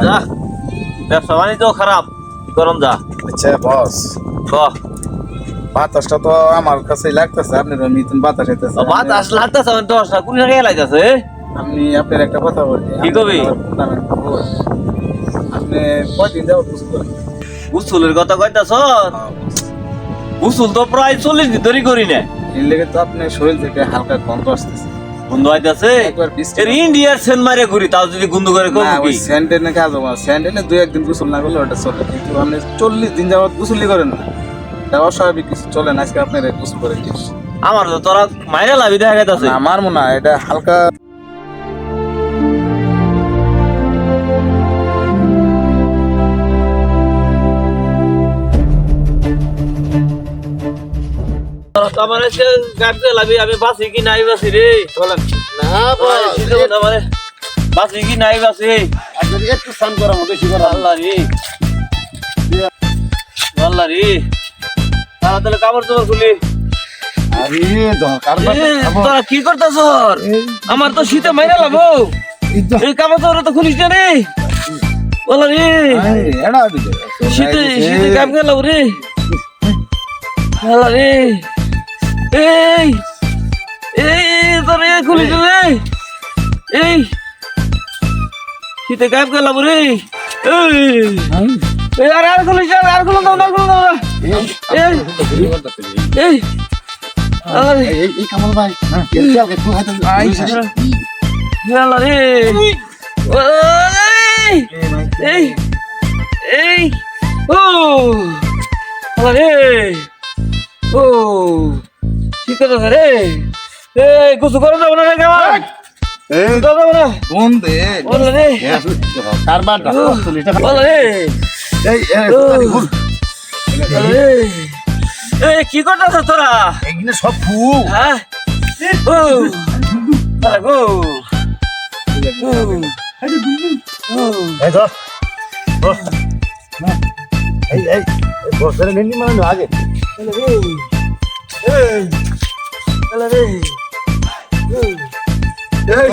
যা ব্যবসা বাণিজ্য খারাপ কি করম যা। আচ্ছা বস, বাহ বাতাসটা তো আমার কাছেই লাগতেছে, আপনার মিথুন বাতাস হইতেছে। বাতাস লাগতেছে মানে 10 না 20 টাকা লাগতেছে। আমি আপনার একটা কথা বলি। কি কবি? আপনি কয়দিন যাবো বুঝ করেন? উসুলের কথা কইতাছ? উসুল তো প্রায় 40 দিন ধরে করি না। এর লেগে তো আপনার শরীর থেকে হালকা গন্ধ আসতেছে। গন্ধ আইতাছে? একবার বৃষ্টি এর ইন্ডিয়ার সেন্ট মারে ঘুরি তাও যদি গন্ধ করে কম না, ওই কি? স্যান্ডেলে কাজ হবে না। স্যান্ডেলে 2-1 দিন গোসল না করলে ওটা চলে, কিন্তু আপনি 40 দিন যাবত গোসলই করেন না, এটা অস্বাভাবিক কিছু। চলেন আজকে আপনার গোসল করে দিস। আমার তো তোরা মাইরা লাভি দেখা যাইতাছে। আমার মনে হয় এটা হালকা। আমার এসে গাড়িতে লাভি আমি বাসি কি নাই বাসি রে। চলেন না ভাই সিদ্ধ মানে বাসি কি নাই বাসি। আপনি একটু স্নান করা বেশি করা। আল্লাহ রে আল্লাহ রে তাহলে কাপড় চোপড় খুলি। আরে দরকার তোরা কি করতেছ? আমার তো শীতে মাইরা লাভো। এই কাপড় চোপড় তো খুলিস না রে। বলো রে শীতে শীতে কাম গেল রে। আল্লাহ রে এই এই তোর খুলিস রে। এই শীতে কাম গেল রে। এই আর খুলিস আর খুলো দাও না খুলো দাও না। এই এই আল্লাহ রে এই কামাল ভাই একটু হাতে আল্লাহ রে এই এই ও আল্লাহ রে ও কি কথা রে। এই কিছু করে যাবো না রে কেমন এই যাবো না কোন দে আল্লাহ রে কারবারটা আল্লাহ রে এই আল্লাহ রে এই কি করতেছ তোরা? এগুলো সব ফু। হ্যাঁ ও আরে গো এই তো এই বসরে নিনি মানে আগে আল্লাহ রে এই